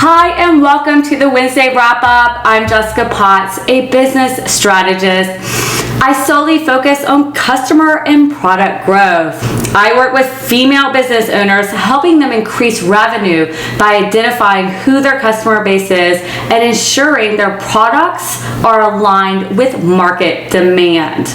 Hi, and welcome to the Wednesday Wrap Up. I'm Jessica Potts, a business strategist. I solely focus on customer and product growth. I work with female business owners, helping them increase revenue by identifying who their customer base is and ensuring their products are aligned with market demand.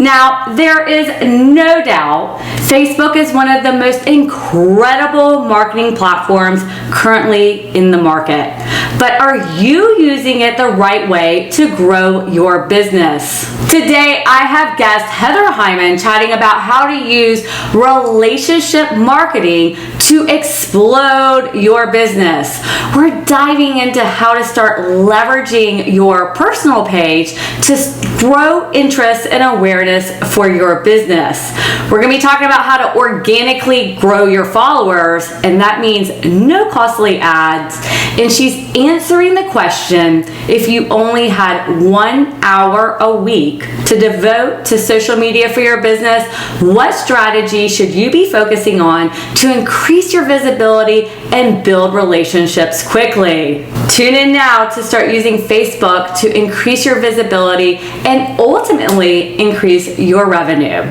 Now, there is no doubt Facebook is one of the most incredible marketing platforms currently in the market. But are you using it the right way to grow your business? Today, I have guest Heather Heuman chatting about how to use relationship marketing to explode your business. We're diving into how to start leveraging your personal page to grow interest and awareness for your business. We're going to be talking about how to organically grow your followers, and that means no costly ads. And she's answering the question, if you only had 1 hour a week to devote to social media for your business, what strategy should you be focusing on to increase your visibility and build relationships quickly? Tune in now to start using Facebook to increase your visibility and ultimately increase your revenue.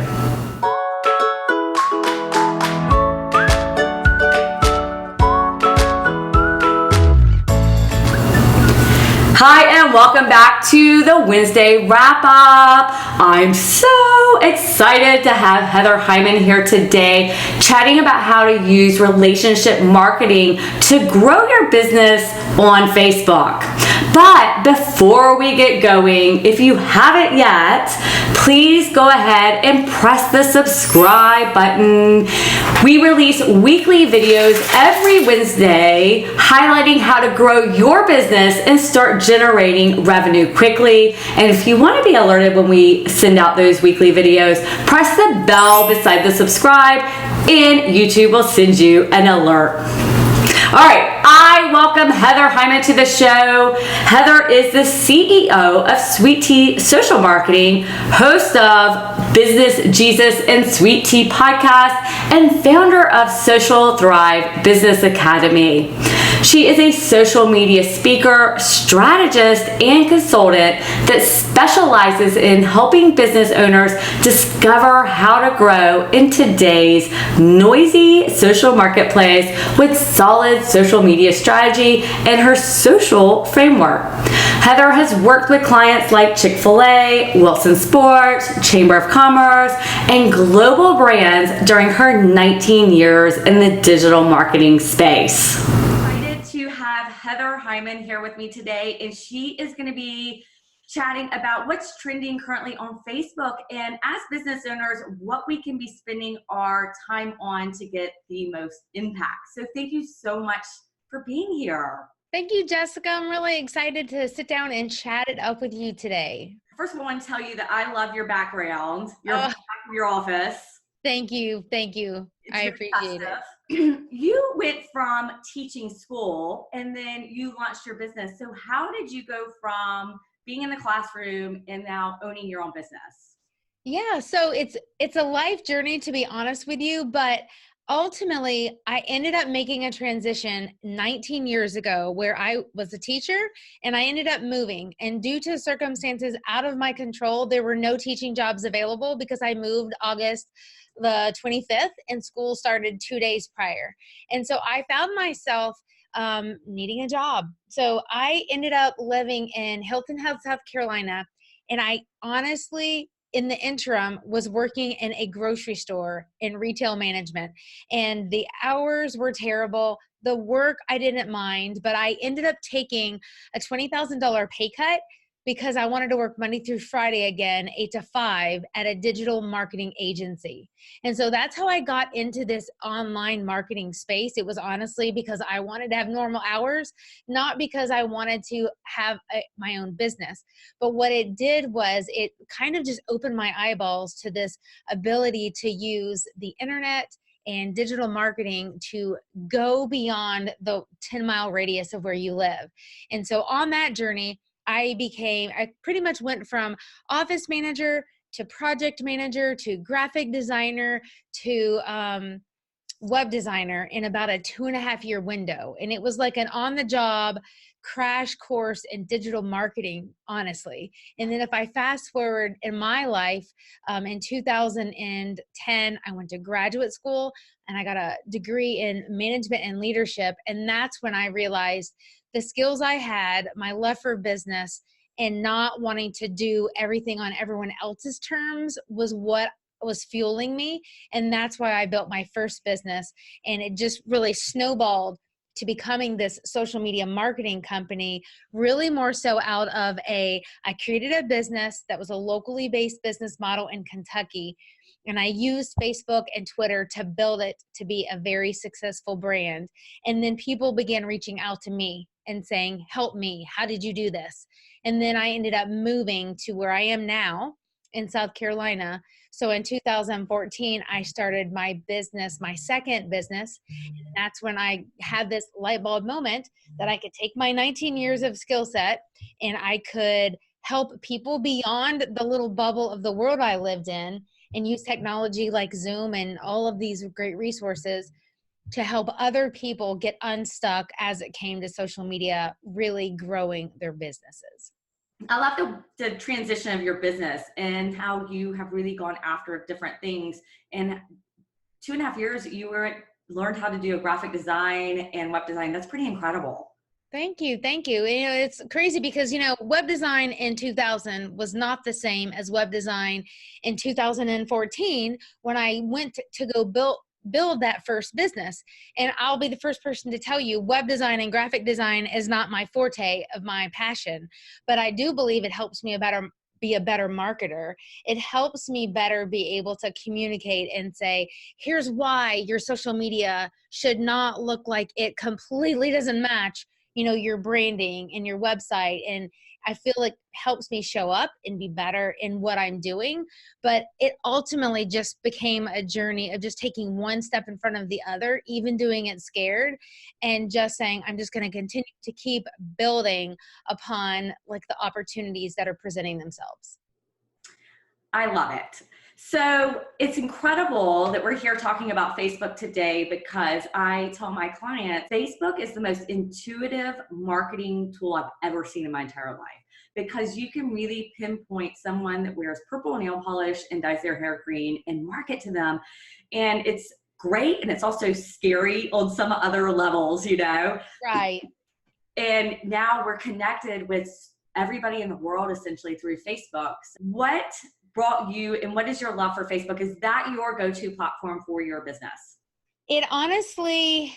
Hi, and welcome back to the Wednesday Wrap Up. I'm so excited to have Heather Heuman here today, chatting about how to use relationship marketing to grow your business on Facebook. But before we get going, if you haven't yet, please go ahead and press the subscribe button. We release weekly videos every Wednesday highlighting how to grow your business and start generating revenue quickly. And if you want to be alerted when we send out those weekly videos, press the bell beside the subscribe and YouTube will send you an alert. All right, I welcome Heather Heuman to the show. Heather is the CEO of Sweet Tea Social Marketing, host of Business Jesus and Sweet Tea podcast, and founder of Social Thrive Business Academy. She is a social media speaker, strategist, and consultant that specializes in helping business owners discover how to grow in today's noisy social marketplace with solid social media strategy and her social framework. Heather has worked with clients like Chick-fil-A, Wilson Sports, Chamber of Commerce, and global brands during her 19 years in the digital marketing space. To have Heather Heuman here with me today, and she is going to be chatting about what's trending currently on Facebook and as business owners, what we can be spending our time on to get the most impact. So thank you so much for being here. Thank you, Jessica. I'm really excited to sit down and chat it up with you today. First of all, I want to tell you that I love your background, your office. Thank you. I appreciate it. You went from teaching school and then you launched your business. So how did you go from being in the classroom and now owning your own business? Yeah, so it's a life journey, to be honest with you, but ultimately I ended up making a transition 19 years ago where I was a teacher and I ended up moving, and due to circumstances out of my control, there were no teaching jobs available because I moved August the 25th and school started 2 days prior. And so I found myself needing a job. So I ended up living in Hilton Head, South Carolina. And I honestly, in the interim, was working in a grocery store in retail management. And the hours were terrible. The work I didn't mind, but I ended up taking a $20,000 pay cut because I wanted to work Monday through Friday again, 8 to 5 at a digital marketing agency. And so that's how I got into this online marketing space. It was honestly because I wanted to have normal hours, not because I wanted to have my own business. But what it did was it kind of just opened my eyeballs to this ability to use the internet and digital marketing to go beyond the 10-mile radius of where you live. And so on that journey, I pretty much went from office manager to project manager to graphic designer to web designer in about a 2.5 year window. And it was like an on the job crash course in digital marketing, honestly. And then if I fast forward in my life, in 2010, I went to graduate school and I got a degree in management and leadership. And that's when I realized the skills I had, my love for business, and not wanting to do everything on everyone else's terms was what was fueling me. And that's why I built my first business. And it just really snowballed to becoming this social media marketing company, really more so out of I created a business that was a locally based business model in Kentucky. And I used Facebook and Twitter to build it to be a very successful brand. And then people began reaching out to me and saying, help me, how did you do this? And then I ended up moving to where I am now in South Carolina. So in 2014, I started my business, my second business. And that's when I had this light bulb moment that I could take my 19 years of skill set and I could help people beyond the little bubble of the world I lived in and use technology like Zoom and all of these great resources to help other people get unstuck as it came to social media, really growing their businesses. I love the transition of your business and how you have really gone after different things. In 2.5 years, learned how to do graphic design and web design. That's pretty incredible. Thank you. Thank you. It's crazy because, web design in 2000 was not the same as web design in 2014 when I went to go build that first business. And I'll be the first person to tell you web design and graphic design is not my forte of my passion, but I do believe it helps me be a better marketer. It helps me better be able to communicate and say, here's why your social media should not look like it completely doesn't match, your branding and your website. And I feel like helps me show up and be better in what I'm doing. But it ultimately just became a journey of just taking one step in front of the other, even doing it scared, and just saying, I'm just going to continue to keep building upon like the opportunities that are presenting themselves. I love it. So it's incredible that we're here talking about Facebook today because I tell my clients Facebook is the most intuitive marketing tool I've ever seen in my entire life because you can really pinpoint someone that wears purple nail polish and dyes their hair green and market to them. And it's great. And it's also scary on some other levels, Right. And now we're connected with everybody in the world essentially through Facebook. What brought you and what is your love for Facebook? Is that your go-to platform for your business? It honestly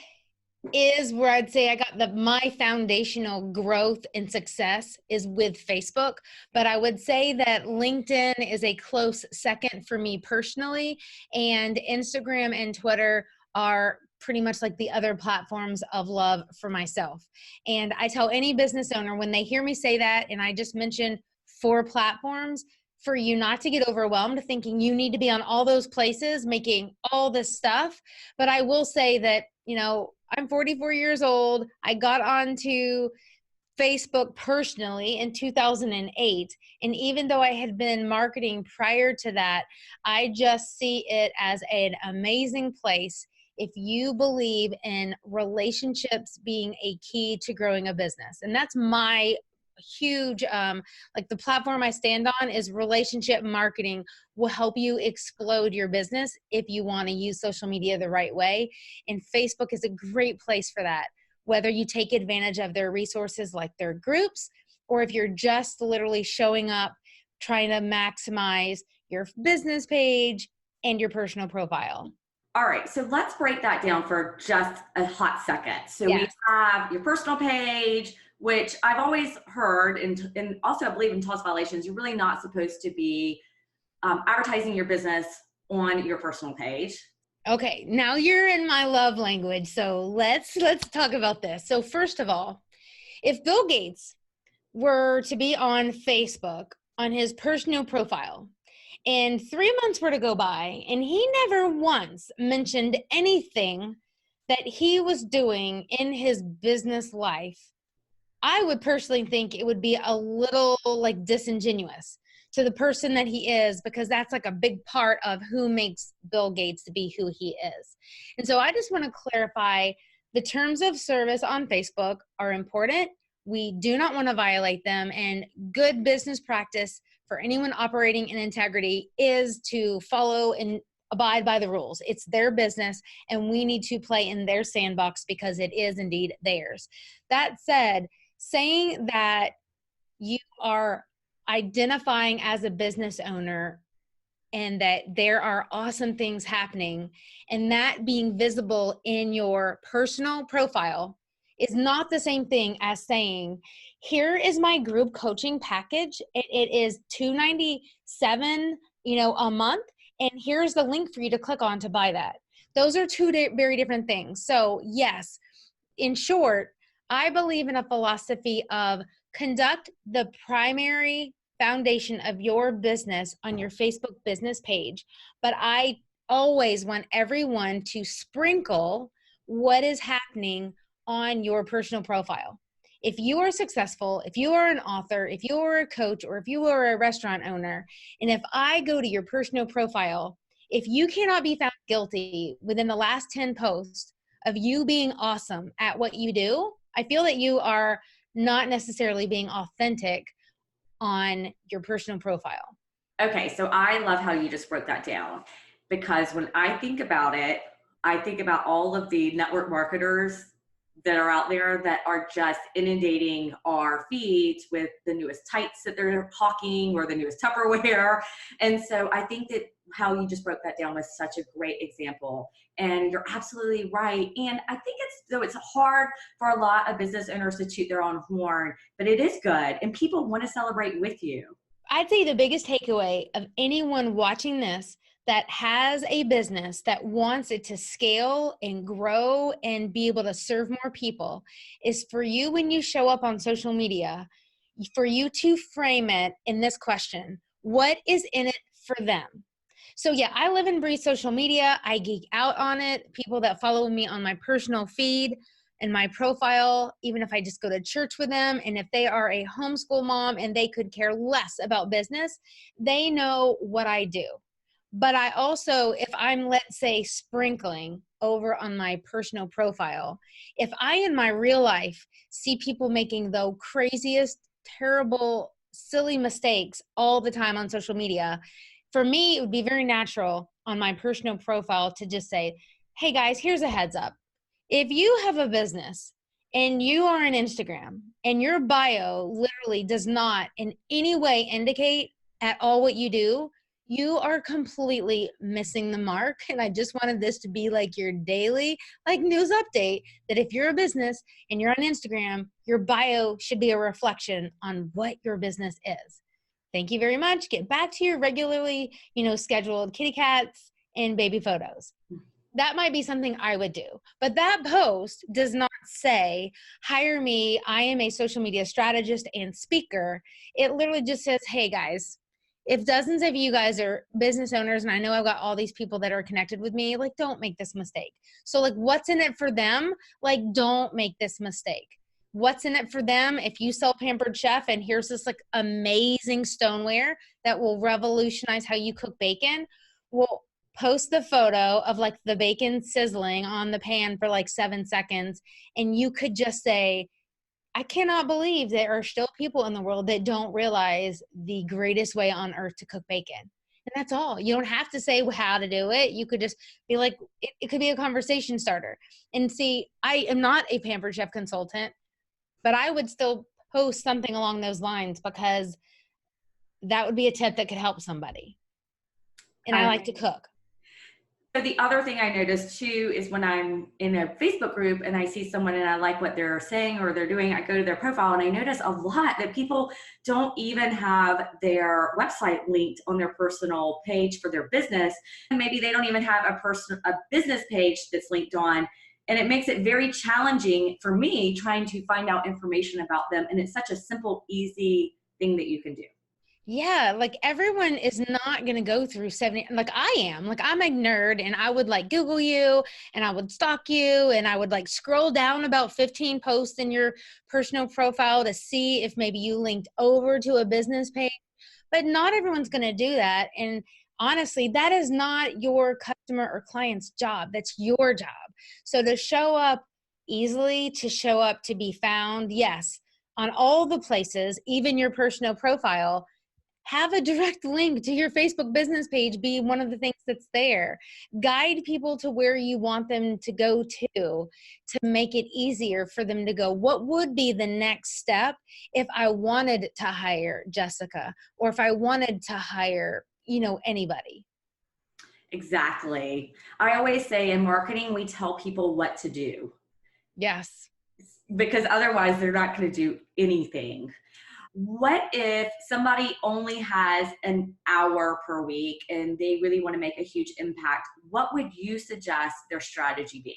is where I'd say I got my foundational growth and success is with Facebook, but I would say that LinkedIn is a close second for me personally, and Instagram and Twitter are pretty much like the other platforms of love for myself. And I tell any business owner when they hear me say that, and I just mentioned 4 platforms, for you not to get overwhelmed thinking you need to be on all those places making all this stuff. But I will say that, I'm 44 years old. I got onto Facebook personally in 2008. And even though I had been marketing prior to that, I just see it as an amazing place if you believe in relationships being a key to growing a business. And that's my huge like the platform I stand on is relationship marketing will help you explode your business if you want to use social media the right way. And Facebook is a great place for that, whether you take advantage of their resources like their groups, or if you're just literally showing up trying to maximize your business page and your personal profile. All right, so let's break that down for just a hot second. So Yes. We have your personal page, which I've always heard, and also I believe in TOS violations, you're really not supposed to be advertising your business on your personal page. Okay, now you're in my love language, so let's talk about this. So first of all, if Bill Gates were to be on Facebook on his personal profile, and 3 months were to go by, and he never once mentioned anything that he was doing in his business life, I would personally think it would be a little like disingenuous to the person that he is, because that's like a big part of who makes Bill Gates to be who he is. And so I just want to clarify, the terms of service on Facebook are important. We do not want to violate them, and good business practice for anyone operating in integrity is to follow and abide by the rules. It's their business, and we need to play in their sandbox because it is indeed theirs. That said, saying that you are identifying as a business owner and that there are awesome things happening, and that being visible in your personal profile is not the same thing as saying, here is my group coaching package. It is $297, a month, and here's the link for you to click on to buy that. Those are two very different things. So yes, in short, I believe in a philosophy of conduct the primary foundation of your business on your Facebook business page, but I always want everyone to sprinkle what is happening on your personal profile. If you are successful, if you are an author, if you are a coach, or if you are a restaurant owner, and if I go to your personal profile, if you cannot be found guilty within the last 10 posts of you being awesome at what you do, I feel that you are not necessarily being authentic on your personal profile. Okay, so I love how you just broke that down, because when I think about it, I think about all of the network marketers that are out there that are just inundating our feeds with the newest tights that they're hawking or the newest Tupperware. And so I think that how you just broke that down was such a great example. And you're absolutely right. And I think it's hard for a lot of business owners to toot their own horn, but it is good. And people want to celebrate with you. I'd say the biggest takeaway of anyone watching this that has a business that wants it to scale and grow and be able to serve more people is for you, when you show up on social media, for you to frame it in this question: what is in it for them? So yeah, I live and breathe social media. I geek out on it. People that follow me on my personal feed and my profile, even if I just go to church with them, and if they are a homeschool mom and they could care less about business, they know what I do. But I also, if I'm, let's say, sprinkling over on my personal profile, if I in my real life see people making the craziest, terrible, silly mistakes all the time on social media, for me, it would be very natural on my personal profile to just say, hey guys, here's a heads up. If you have a business and you are on Instagram and your bio literally does not in any way indicate at all what you do, you are completely missing the mark. And I just wanted this to be like your daily news update, that if you're a business and you're on Instagram, your bio should be a reflection on what your business is. Thank you very much. Get back to your regularly, scheduled kitty cats and baby photos. That might be something I would do. But that post does not say, hire me, I am a social media strategist and speaker. It literally just says, hey guys, if dozens of you guys are business owners, and I know I've got all these people that are connected with me, don't make this mistake. So what's in it for them? Don't make this mistake. What's in it for them? If you sell Pampered Chef and here's this amazing stoneware that will revolutionize how you cook bacon, well, post the photo of the bacon sizzling on the pan for 7 seconds. And you could just say, I cannot believe there are still people in the world that don't realize the greatest way on earth to cook bacon. And that's all. You don't have to say how to do it. You could just be it could be a conversation starter. And see, I am not a Pampered Chef consultant, but I would still post something along those lines because that would be a tip that could help somebody. And I like to cook. So the other thing I noticed too is when I'm in a Facebook group and I see someone and I like what they're saying or they're doing, I go to their profile and I notice a lot that people don't even have their website linked on their personal page for their business. And maybe they don't even have a business page that's linked on. And it makes it very challenging for me trying to find out information about them. And it's such a simple, easy thing that you can do. Yeah, everyone is not going to go through 70, I am. I'm a nerd and I would Google you and I would stalk you and I would scroll down about 15 posts in your personal profile to see if maybe you linked over to a business page. but not everyone's going to do that. And honestly, that is not your customer or client's job. That's your job. So to show up easily, to show up to be found, yes, on all the places, even your personal profile, have a direct link to your Facebook business page be one of the things that's there. Guide people to where you want them to go to make it easier for them to go. What would be the next step if I wanted to hire Jessica, or if I wanted to hire, anybody? Exactly. I always say in marketing, we tell people what to do Yes. because otherwise they're not going to do anything. What if somebody only has an hour per week and they really want to make a huge impact? What would you suggest their strategy be?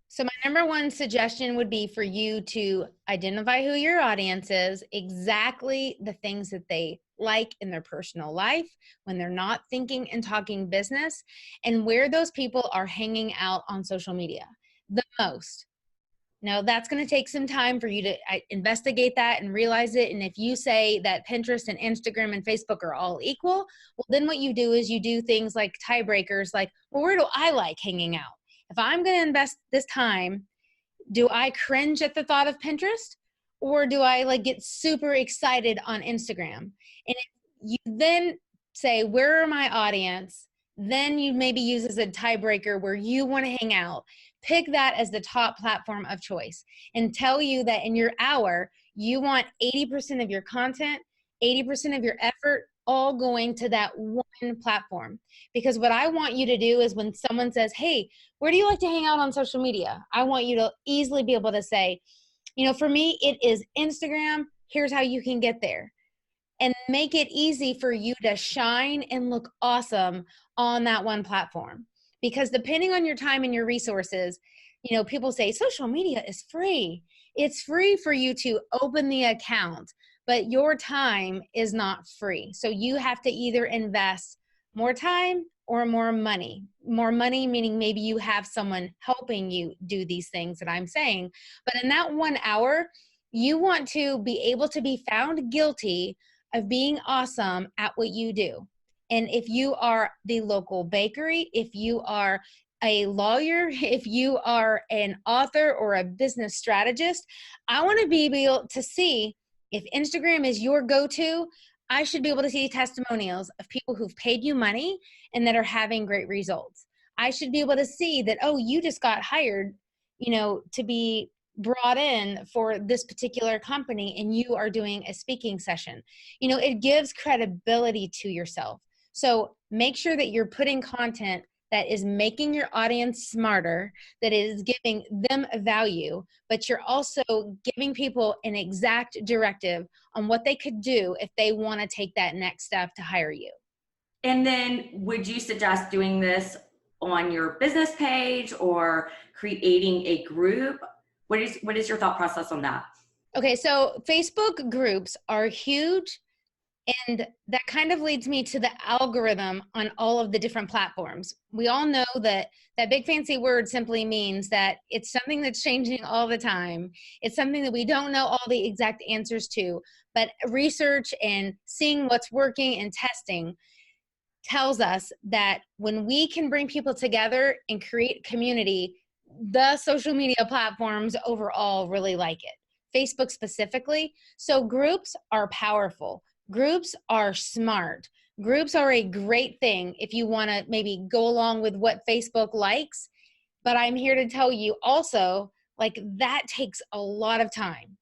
So my number one suggestion would be for you to identify who your audience is, exactly the things that they like in their personal life when they're not thinking and talking business, and where those people are hanging out on social media the most. Now, that's going to take some time for you to investigate that and realize it. And if you say that Pinterest and Instagram and Facebook are all equal, well, then what you do is you do things like tiebreakers, like, well, where do I like hanging out? If I'm going to invest this time, do I cringe at the thought of Pinterest, or do I like get super excited on Instagram? And if you then say, where are my audience? Then you maybe use as a tiebreaker where you want to hang out. Pick that as the top platform of choice and tell you that in your hour, you want 80% of your content, 80% of your effort all going to that one platform. Because what I want you to do is when someone says, hey, where do you like to hang out on social media? I want you to easily be able to say, for me, it is Instagram. Here's how you can get there. And make it easy for you to shine and look awesome on that one platform. Because depending on your time and your resources, people say social media is free. It's free for you to open the account, but your time is not free. So you have to either invest more time or more money. More money meaning maybe you have someone helping you do these things that I'm saying. But in that 1 hour, you want to be able to be found guilty of being awesome at what you do. And if you are the local bakery, if you are a lawyer, if you are an author or a business strategist, I want to be able to see if Instagram is your go-to. I should be able to see testimonials of people who've paid you money and that are having great results. I should be able to see that, oh, you just got hired, to be brought in for this particular company and you are doing a speaking session. It gives credibility to yourself. So make sure that you're putting content that is making your audience smarter, that is giving them a value, but you're also giving people an exact directive on what they could do if they want to take that next step to hire you. And then would you suggest doing this on your business page or creating a group? What is your thought process on that? Okay, so Facebook groups are huge. And that kind of leads me to the algorithm on all of the different platforms. We all know that that big fancy word simply means that it's something that's changing all the time. It's something that we don't know all the exact answers to, but research and seeing what's working and testing tells us that when we can bring people together and create community, the social media platforms overall really like it. Facebook specifically. So groups are powerful. Groups are smart. Groups are a great thing if you want to maybe go along with what Facebook likes. But I'm here to tell you also, like, that takes a lot of time.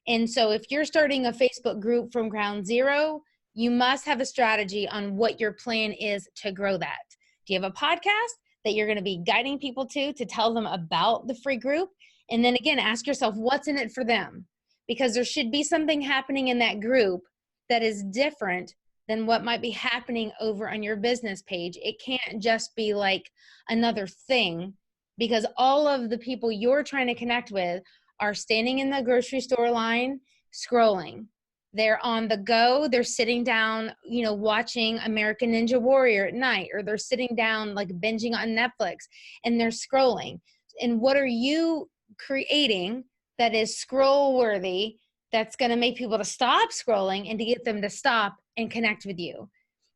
And so if you're starting a Facebook group from ground zero, you must have a strategy on what your plan is to grow that. Do you have a podcast that you're going to be guiding people to tell them about the free group? And then again, ask yourself, what's in it for them? Because there should be something happening in that group that is different than what might be happening over on your business page. It can't just be like another thing, because all of the people you're trying to connect with are standing in the grocery store line, scrolling. They're on the go. They're sitting down, watching American Ninja Warrior at night, or they're sitting down like binging on Netflix and they're scrolling. And what are you creating that is scroll worthy, that's going to make people to stop scrolling and to get them to stop and connect with you.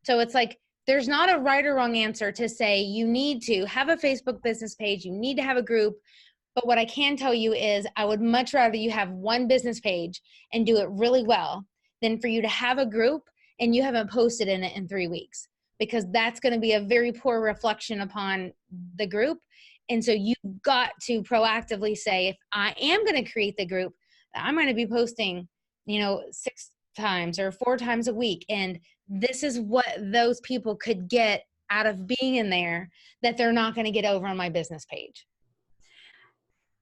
So it's like, there's not a right or wrong answer to say you need to have a Facebook business page, you need to have a group. But what I can tell you is I would much rather you have one business page and do it really well than for you to have a group and you haven't posted in it in 3 weeks, because that's going to be a very poor reflection upon the group. And so you've got to proactively say, if I am going to create the group, I'm going to be posting, 6 times or 4 times a week. And this is what those people could get out of being in there that they're not going to get over on my business page.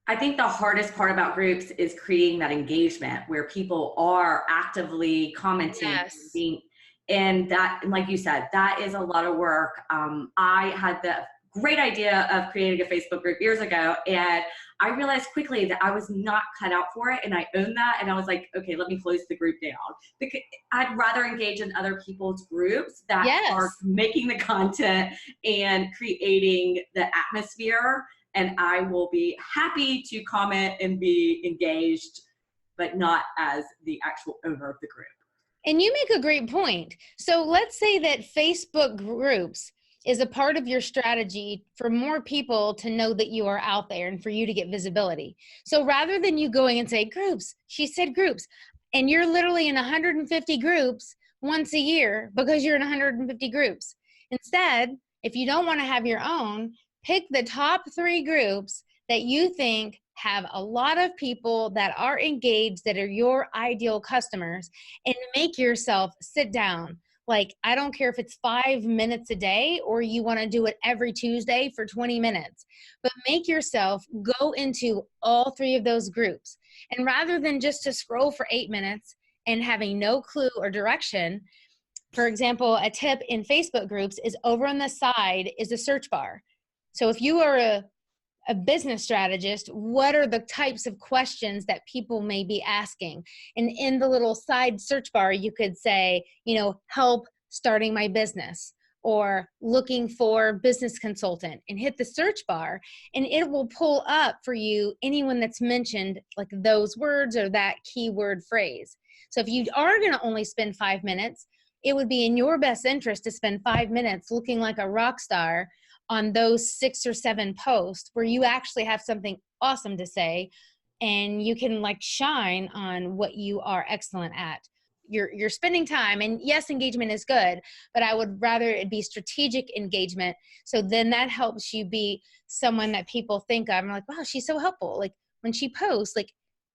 I think the hardest part about groups is creating that engagement where people are actively commenting, Yes. and that, and like you said, that is a lot of work. I had the great idea of creating a Facebook group years ago, and I realized quickly that I was not cut out for it, and I owned that, and I was like, okay, let me close the group down, because I'd rather engage in other people's groups that are Yes. making the content and creating the atmosphere, and I will be happy to comment and be engaged, but not as the actual owner of the group. And you make a great point. So let's say that Facebook groups is a part of your strategy for more people to know that you are out there and for you to get visibility. So rather than you going and say groups, she said groups, and you're literally in 150 groups once a year because you're in 150 groups. Instead, if you don't want to have your own, pick the top 3 groups that you think have a lot of people that are engaged, that are your ideal customers, and make yourself sit down. Like, I don't care if it's 5 minutes a day or you want to do it every Tuesday for 20 minutes, but make yourself go into all 3 of those groups. And rather than just to scroll for 8 minutes and having no clue or direction, for example, a tip in Facebook groups is over on the side is a search bar. So if you are a business strategist, what are the types of questions that people may be asking? And in the little side search bar, you could say, help starting my business, or looking for business consultant, and hit the search bar, and it will pull up for you anyone that's mentioned like those words or that keyword phrase. So if you are going to only spend 5 minutes, it would be in your best interest to spend 5 minutes looking like a rock star on those 6 or 7 posts where you actually have something awesome to say and you can like shine on what you are excellent at. You're spending time, and yes, engagement is good, but I would rather it be strategic engagement. So then that helps you be someone that people think of and like, wow, she's so helpful. Like when she posts, like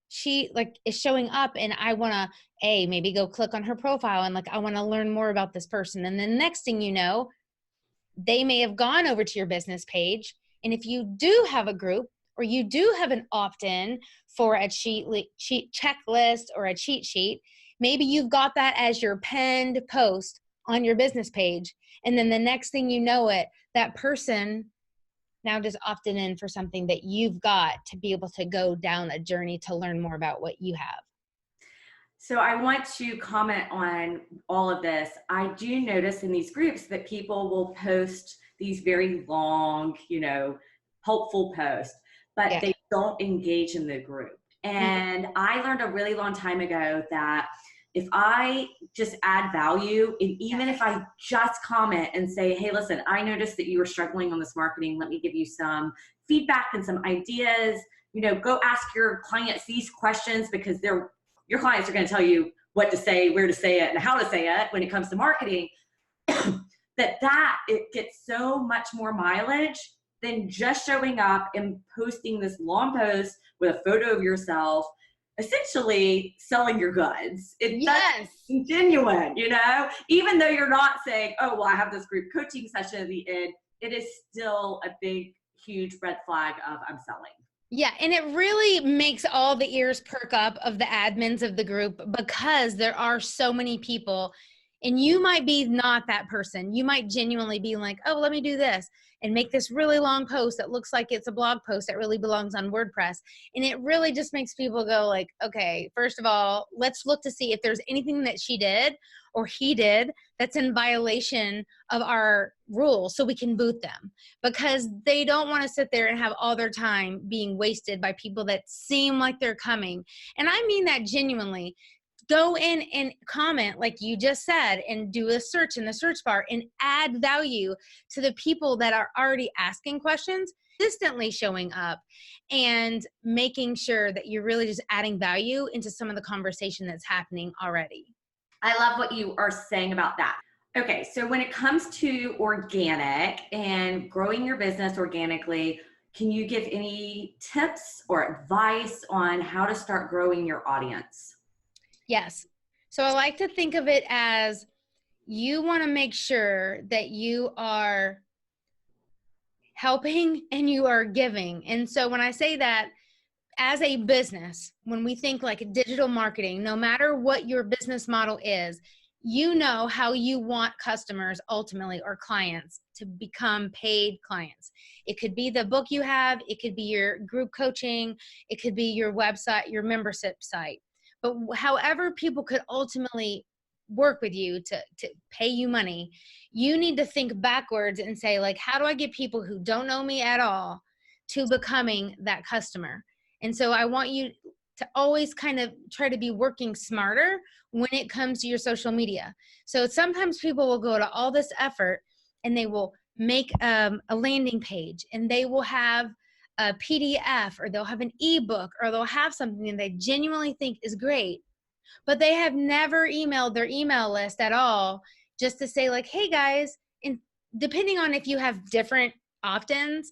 she like is showing up, and I want to maybe go click on her profile and like I want to learn more about this person. And then next thing you know, they may have gone over to your business page. And if you do have a group or you do have an opt-in for a cheat checklist or a cheat sheet, maybe you've got that as your pinned post on your business page. And then the next thing you know it, that person now just opted in for something that you've got to be able to go down a journey to learn more about what you have. So I want to comment on all of this. I do notice in these groups that people will post these very long, helpful posts, but Yeah. they don't engage in the group. And I learned a really long time ago that if I just add value, and even if I just comment and say, hey, listen, I noticed that you were struggling on this marketing. Let me give you some feedback and some ideas. Go ask your clients these questions, because your clients are going to tell you what to say, where to say it, and how to say it when it comes to marketing. that it gets so much more mileage than just showing up and posting this long post with a photo of yourself, essentially selling your goods. That's genuine, even though you're not saying, oh, well, I have this group coaching session at the end, it is still a big, huge red flag of I'm selling. Yeah, and it really makes all the ears perk up of the admins of the group, because there are so many people, and you might be not that person. You might genuinely be like, oh, let me do this and make this really long post that looks like it's a blog post that really belongs on WordPress. And it really just makes people go like, okay, first of all, let's look to see if there's anything that she did or he did that's in violation of our rules so we can boot them, because they don't want to sit there and have all their time being wasted by people that seem like they're coming. And I mean that genuinely. go in and comment like you just said, and do a search in the search bar and add value to the people that are already asking questions, consistently showing up and making sure that you're really just adding value into some of the conversation that's happening already. I love what you are saying about that. Okay, so when it comes to organic and growing your business organically, can you give any tips or advice on how to start growing your audience? Yes. So I like to think of it as you want to make sure that you are helping and you are giving. And so when I say that, as a business, when we think like digital marketing, no matter what your business model is, you know how you want customers ultimately, or clients, to become paid clients. It could be the book you have, it could be your group coaching, it could be your website, your membership site. But however people could ultimately work with you to pay you money, you need to think backwards and say, like, how do I get people who don't know me at all to becoming that customer? And so I want you to always kind of try to be working smarter when it comes to your social media. So sometimes people will go to all this effort and they will make a landing page, and they will have a PDF, or they'll have an ebook, or they'll have something they genuinely think is great, but they have never emailed their email list at all, just to say like, hey guys, and depending on if you have different opt-ins,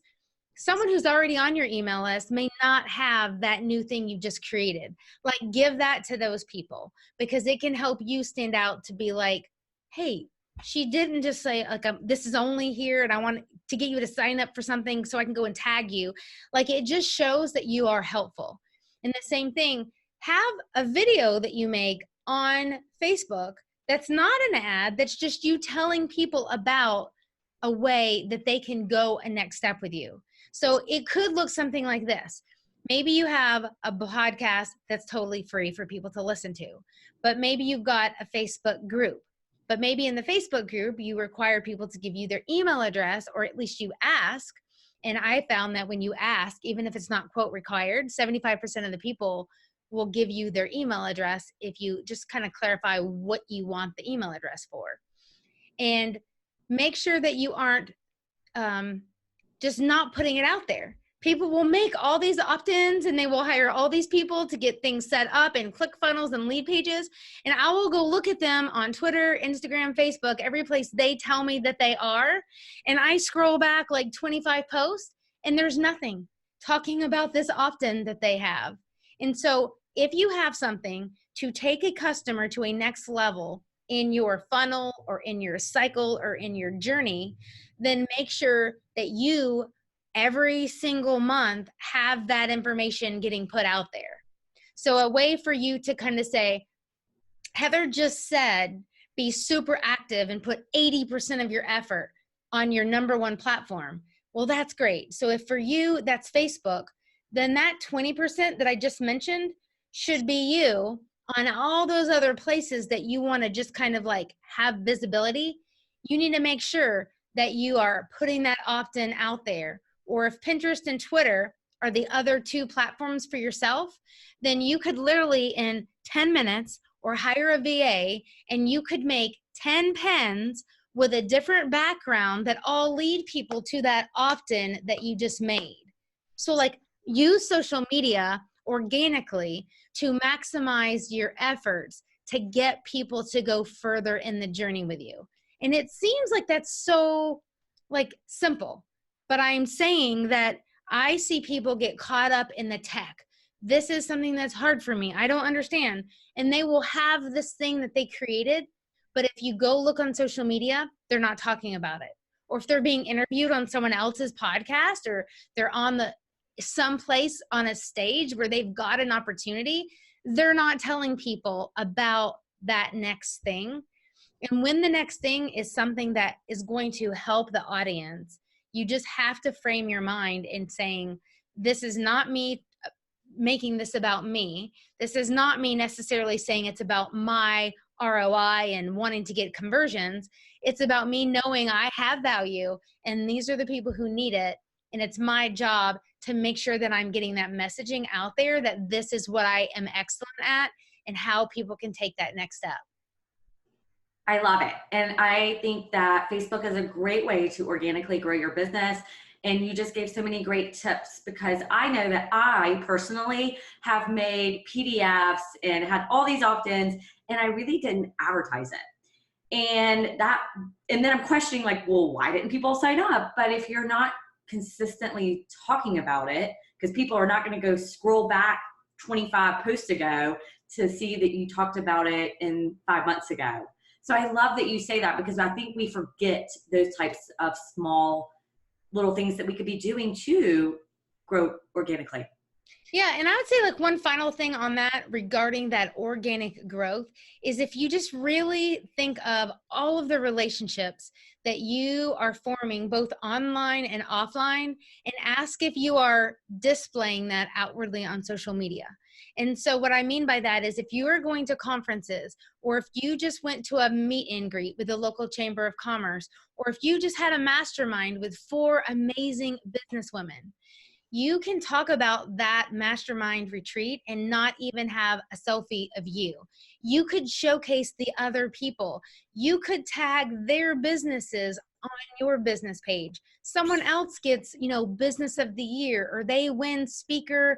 someone who's already on your email list may not have that new thing you just created. Like, give that to those people, because it can help you stand out to be like, hey, she didn't just say like, this is only here and I want to get you to sign up for something so I can go and tag you. Like, it just shows that you are helpful. And the same thing, have a video that you make on Facebook that's not an ad, that's just you telling people about a way that they can go a next step with you. So it could look something like this. Maybe you have a podcast that's totally free for people to listen to, but maybe you've got a Facebook group. But maybe in the Facebook group, you require people to give you their email address, or at least you ask. And I found that when you ask, even if it's not quote required, 75% of the people will give you their email address if you just kind of clarify what you want the email address for. And make sure that you aren't just not putting it out there. People will make all these opt-ins and they will hire all these people to get things set up and ClickFunnels and lead pages. And I will go look at them on Twitter, Instagram, Facebook, every place they tell me that they are. And I scroll back like 25 posts and there's nothing talking about this opt-in that they have. And so if you have something to take a customer to a next level in your funnel or in your cycle or in your journey, then make sure that you every single month have that information getting put out there. So a way for you to kind of say, Heather just said, be super active and put 80% of your effort on your number one platform. Well, that's great. So if for you, that's Facebook, then that 20% that I just mentioned should be you on all those other places that you want to just kind of like have visibility. You need to make sure that you are putting that opt-in out there. Or if Pinterest and Twitter are the other two platforms for yourself, then you could literally in 10 minutes or hire a VA and you could make 10 pens with a different background that all lead people to that opt-in that you just made. So like, use social media organically to maximize your efforts to get people to go further in the journey with you. And it seems like that's so like simple, but I'm saying that I see people get caught up in the tech. This is something that's hard for me. I don't understand. And they will have this thing that they created, but if you go look on social media, they're not talking about it. Or if they're being interviewed on someone else's podcast, or they're on someplace on a stage where they've got an opportunity, they're not telling people about that next thing. And when the next thing is something that is going to help the audience, you just have to frame your mind in saying, this is not me making this about me. This is not me necessarily saying it's about my ROI and wanting to get conversions. It's about me knowing I have value and these are the people who need it. And it's my job to make sure that I'm getting that messaging out there, that this is what I am excellent at and how people can take that next step. I love it. And I think that Facebook is a great way to organically grow your business. And you just gave so many great tips, because I know that I personally have made PDFs and had all these opt-ins, and I really didn't advertise it. And then I'm questioning, like, well, why didn't people sign up? But if you're not consistently talking about it, because people are not going to go scroll back 25 posts ago to see that you talked about it in 5 months ago. So I love that you say that, because I think we forget those types of small little things that we could be doing to grow organically. Yeah, and I would say, like, one final thing on that regarding that organic growth is, if you just really think of all of the relationships that you are forming both online and offline, and ask if you are displaying that outwardly on social media. And so what I mean by that is, if you are going to conferences, or if you just went to a meet and greet with the local chamber of commerce, or if you just had a mastermind with 4 amazing businesswomen, you can talk about that mastermind retreat and not even have a selfie of you. You could showcase the other people. You could tag their businesses on your business page. Someone else gets, business of the year, or they win speaker,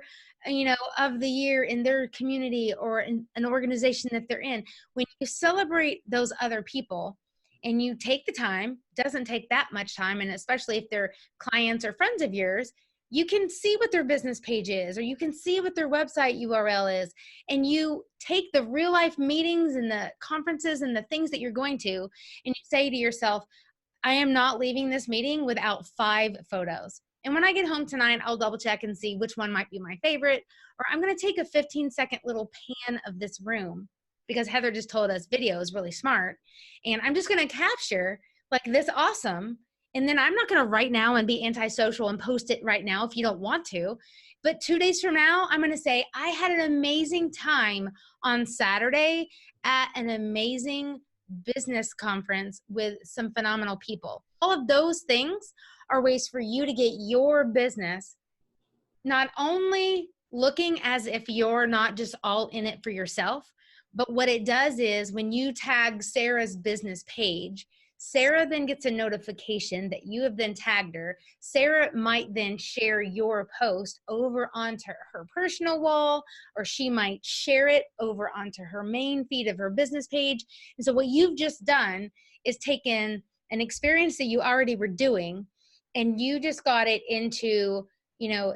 of the year in their community or in an organization that they're in. When you celebrate those other people, and you take the time, doesn't take that much time, and especially if they're clients or friends of yours, you can see what their business page is, or you can see what their website URL is, and you take the real life meetings and the conferences and the things that you're going to, and you say to yourself, I am not leaving this meeting without 5 photos. And when I get home tonight, I'll double check and see which one might be my favorite, or I'm going to take a 15-second little pan of this room, because Heather just told us video is really smart. And I'm just going to capture like this awesome. And then I'm not going to right now and be antisocial and post it right now if you don't want to. But 2 days from now, I'm going to say, I had an amazing time on Saturday at an amazing business conference with some phenomenal people. All of those things are ways for you to get your business not only looking as if you're not just all in it for yourself, but what it does is, when you tag Sarah's business page, Sarah then gets a notification that you have then tagged her. Sarah might then share your post over onto her personal wall, or she might share it over onto her main feed of her business page. And so what you've just done is taken an experience that you already were doing, and you just got it into,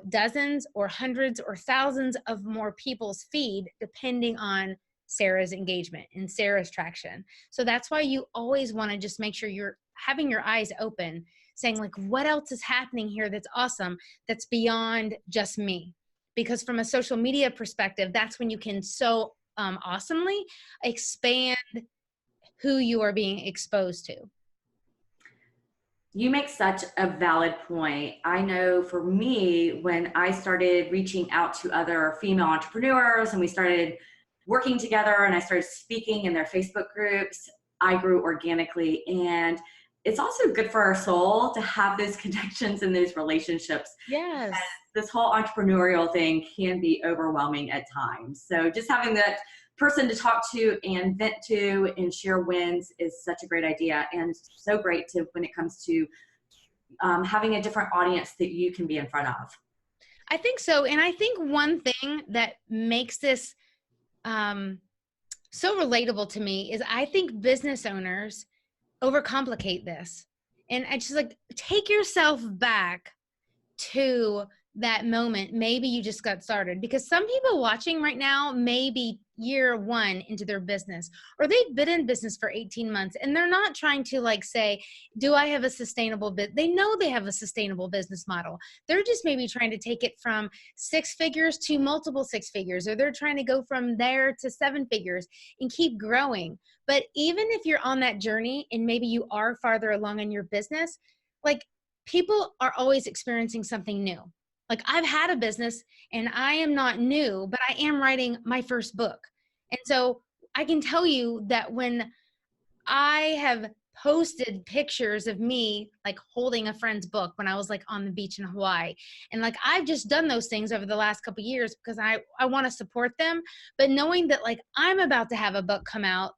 dozens or hundreds or thousands of more people's feed, depending on Sarah's engagement and Sarah's traction. So that's why you always want to just make sure you're having your eyes open, saying, like, what else is happening here that's awesome, that's beyond just me? Because from a social media perspective, that's when you can so awesomely expand who you are being exposed to. You make such a valid point. I know for me, when I started reaching out to other female entrepreneurs and we started working together and I started speaking in their Facebook groups, I grew organically. And it's also good for our soul to have those connections and those relationships. Yes. This whole entrepreneurial thing can be overwhelming at times. So just having that person to talk to and vent to and share wins is such a great idea, and so great to when it comes to having a different audience that you can be in front of. I think so. And I think one thing that makes this so relatable to me is, I think business owners overcomplicate this. And I just, like, take yourself back to that moment. Maybe you just got started, because some people watching right now may be year 1 into their business, or they've been in business for 18 months and they're not trying to, like, say, do I have a sustainable they know they have a sustainable business model. They're just maybe trying to take it from 6 figures to multiple 6 figures, or they're trying to go from there to 7 figures and keep growing. But even if you're on that journey and maybe you are farther along in your business, like, people are always experiencing something new. Like, I've had a business and I am not new, but I am writing my first book. And so I can tell you that when I have posted pictures of me like holding a friend's book when I was like on the beach in Hawaii. And like, I've just done those things over the last couple of years because I want to support them. But knowing that like I'm about to have a book come out,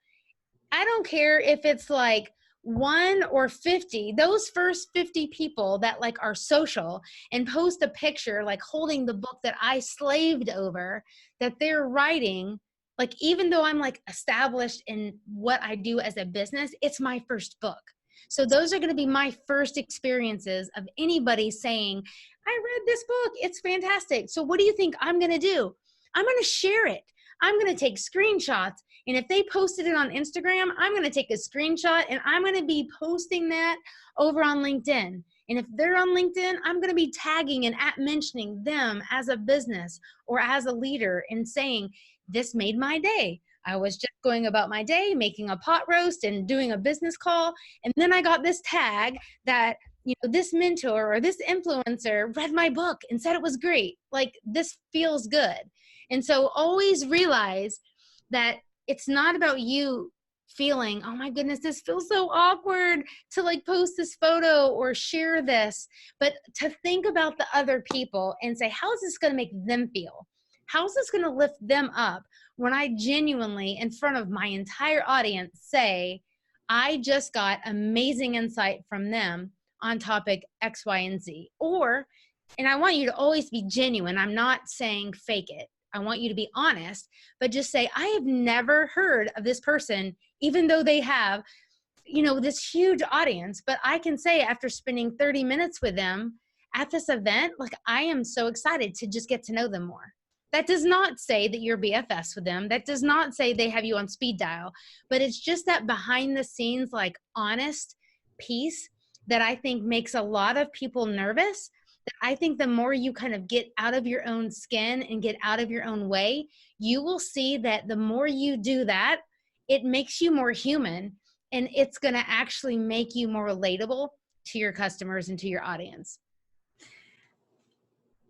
I don't care if it's like 1 or 50, those first 50 people that like are social and post a picture like holding the book that I slaved over, that they're writing, like even though I'm like established in what I do as a business, it's my first book. So those are going to be my first experiences of anybody saying, I read this book, it's fantastic. So what do you think I'm going to do? I'm going to share it. I'm going to take screenshots. And if they posted it on Instagram, I'm going to take a screenshot and I'm going to be posting that over on LinkedIn. And if they're on LinkedIn, I'm going to be tagging and mentioning them as a business or as a leader and saying, this made my day. I was just going about my day, making a pot roast and doing a business call. And then I got this tag that, you know, this mentor or this influencer read my book and said it was great. Like, this feels good. And so always realize that it's not about you feeling, oh my goodness, this feels so awkward to like post this photo or share this, but to think about the other people and say, how is this going to make them feel? How is this going to lift them up when I genuinely, in front of my entire audience, say, I just got amazing insight from them on topic X, Y, and Z? Or, and I want you to always be genuine. I'm not saying fake it. I want you to be honest, but just say, I have never heard of this person, even though they have, you know, this huge audience. But I can say after spending 30 minutes with them at this event, like, I am so excited to just get to know them more. That does not say that you're BFS with them. That does not say they have you on speed dial, but it's just that behind the scenes, like, honest piece that I think makes a lot of people nervous. That I think the more you kind of get out of your own skin and get out of your own way, you will see that the more you do that, it makes you more human, and it's going to actually make you more relatable to your customers and to your audience.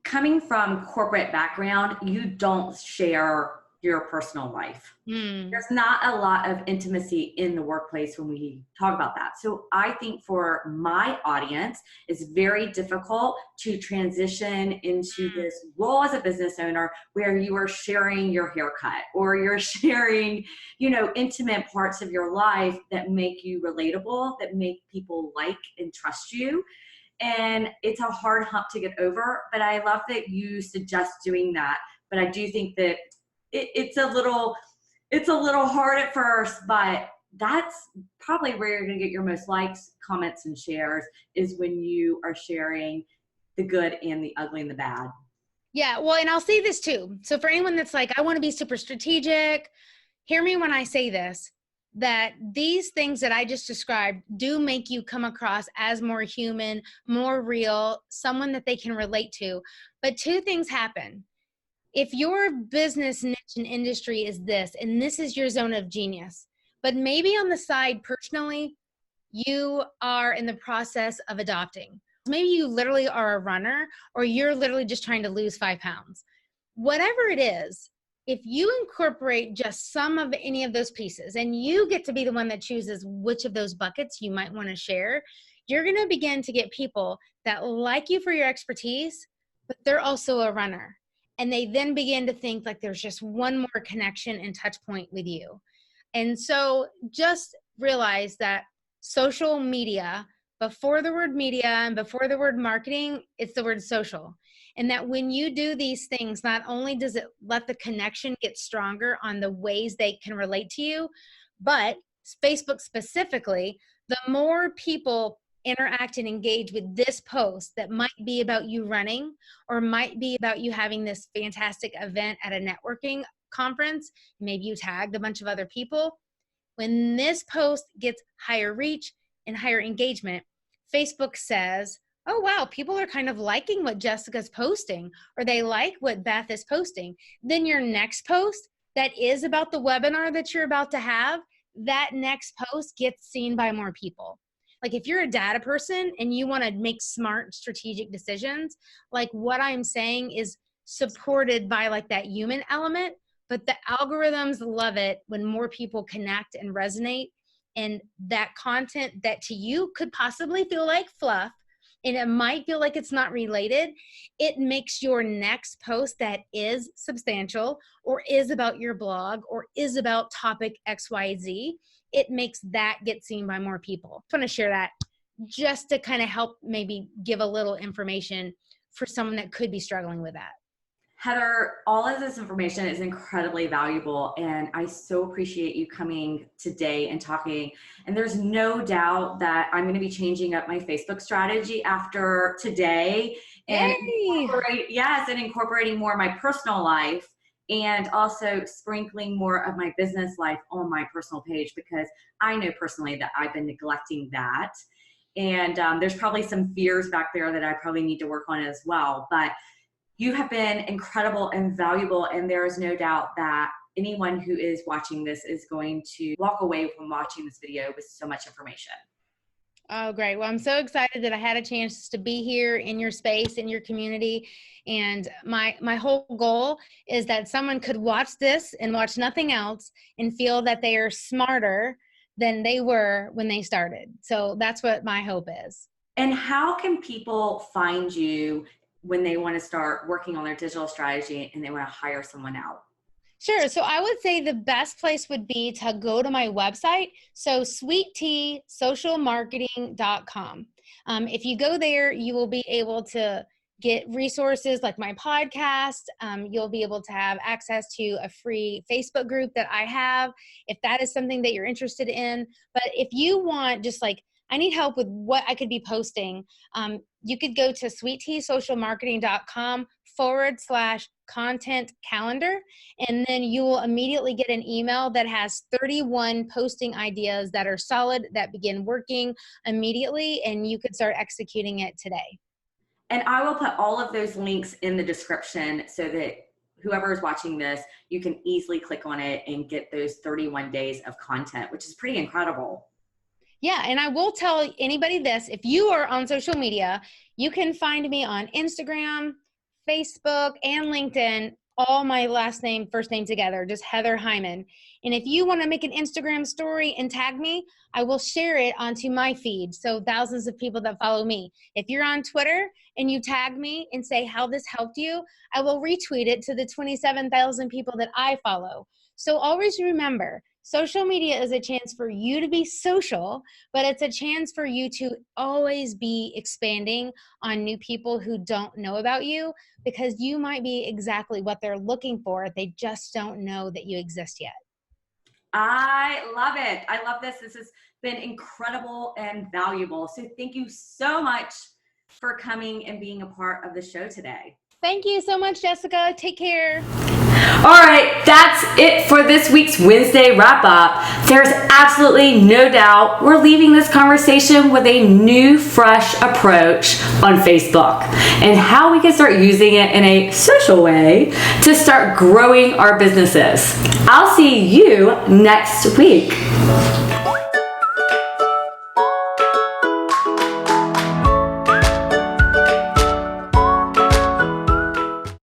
Coming from corporate background, you don't share your personal life. There's not a lot of intimacy in the workplace when we talk about that. So I think for my audience, it's very difficult to transition into this role as a business owner where you are sharing your haircut or you're sharing, you know, intimate parts of your life that make you relatable, that make people like and trust you. And it's a hard hump to get over, but I love that you suggest doing that. But I do think that it's a little hard at first, but that's probably where you're going to get your most likes, comments, and shares, is when you are sharing the good and the ugly and the bad. Yeah, well, and I'll say this too. So for anyone that's like, I want to be super strategic, hear me when I say this, that these things that I just described do make you come across as more human, more real, someone that they can relate to. But two things happen. If your business niche and industry is this, and this is your zone of genius, but maybe on the side personally, you are in the process of adopting. Maybe you literally are a runner, or you're literally just trying to lose 5 pounds. Whatever it is, if you incorporate just some of any of those pieces, and you get to be the one that chooses which of those buckets you might want to share, you're going to begin to get people that like you for your expertise, but they're also a runner. And they then begin to think like there's just one more connection and touch point with you. And so just realize that social media, before the word media and before the word marketing, it's the word social. And that when you do these things, not only does it let the connection get stronger on the ways they can relate to you, but Facebook specifically, the more people interact and engage with this post that might be about you running, or might be about you having this fantastic event at a networking conference, maybe you tagged a bunch of other people. When this post gets higher reach and higher engagement, Facebook says, oh wow, people are kind of liking what Jessica's posting, or they like what Beth is posting. Then your next post that is about the webinar that you're about to have, that next post gets seen by more people. Like if you're a data person and you want to make smart strategic decisions, like what I'm saying is supported by like that human element, but the algorithms love it when more people connect and resonate and that content that to you could possibly feel like fluff, and it might feel like it's not related, it makes your next post that is substantial or is about your blog or is about topic XYZ, it makes that get seen by more people. I want to share that just to kind of help maybe give a little information for someone that could be struggling with that. Heather, all of this information is incredibly valuable, and I so appreciate you coming today and talking. And there's no doubt that I'm going to be changing up my Facebook strategy after today and incorporating more of my personal life, and also sprinkling more of my business life on my personal page, because I know personally that I've been neglecting that. And there's probably some fears back there that I probably need to work on as well. But you have been incredible and valuable, and there is no doubt that anyone who is watching this is going to walk away from watching this video with so much information. Oh, great. Well, I'm so excited that I had a chance to be here in your space, in your community. And my whole goal is that someone could watch this and watch nothing else and feel that they are smarter than they were when they started. So that's what my hope is. And how can people find you when they want to start working on their digital strategy and they want to hire someone out? Sure. So I would say the best place would be to go to my website. So sweettteasocialmarketing.com. If you go there, you will be able to get resources like my podcast. You'll be able to have access to a free Facebook group that I have, if that is something that you're interested in. But if you want just like, I need help with what I could be posting, you could go to sweettteasocialmarketing.com/content calendar. And then you will immediately get an email that has 31 posting ideas that are solid, that begin working immediately, and you could start executing it today. And I will put all of those links in the description so that whoever is watching this, you can easily click on it and get those 31 days of content, which is pretty incredible. Yeah, and I will tell anybody this, if you are on social media, you can find me on Instagram, Facebook, and LinkedIn, all my last name, first name together, just Heather Heuman. And if you want to make an Instagram story and tag me, I will share it onto my feed. So thousands of people that follow me. If you're on Twitter and you tag me and say how this helped you, I will retweet it to the 27,000 people that I follow. So always remember, social media is a chance for you to be social, but it's a chance for you to always be expanding on new people who don't know about you, because you might be exactly what they're looking for. They just don't know that you exist yet. I love it. I love this. This has been incredible and valuable. So thank you so much for coming and being a part of the show today. Thank you so much, Jessica. Take care. All right, that's it for this week's Wednesday wrap up. There's absolutely no doubt we're leaving this conversation with a new, fresh approach on Facebook and how we can start using it in a social way to start growing our businesses. I'll see you next week.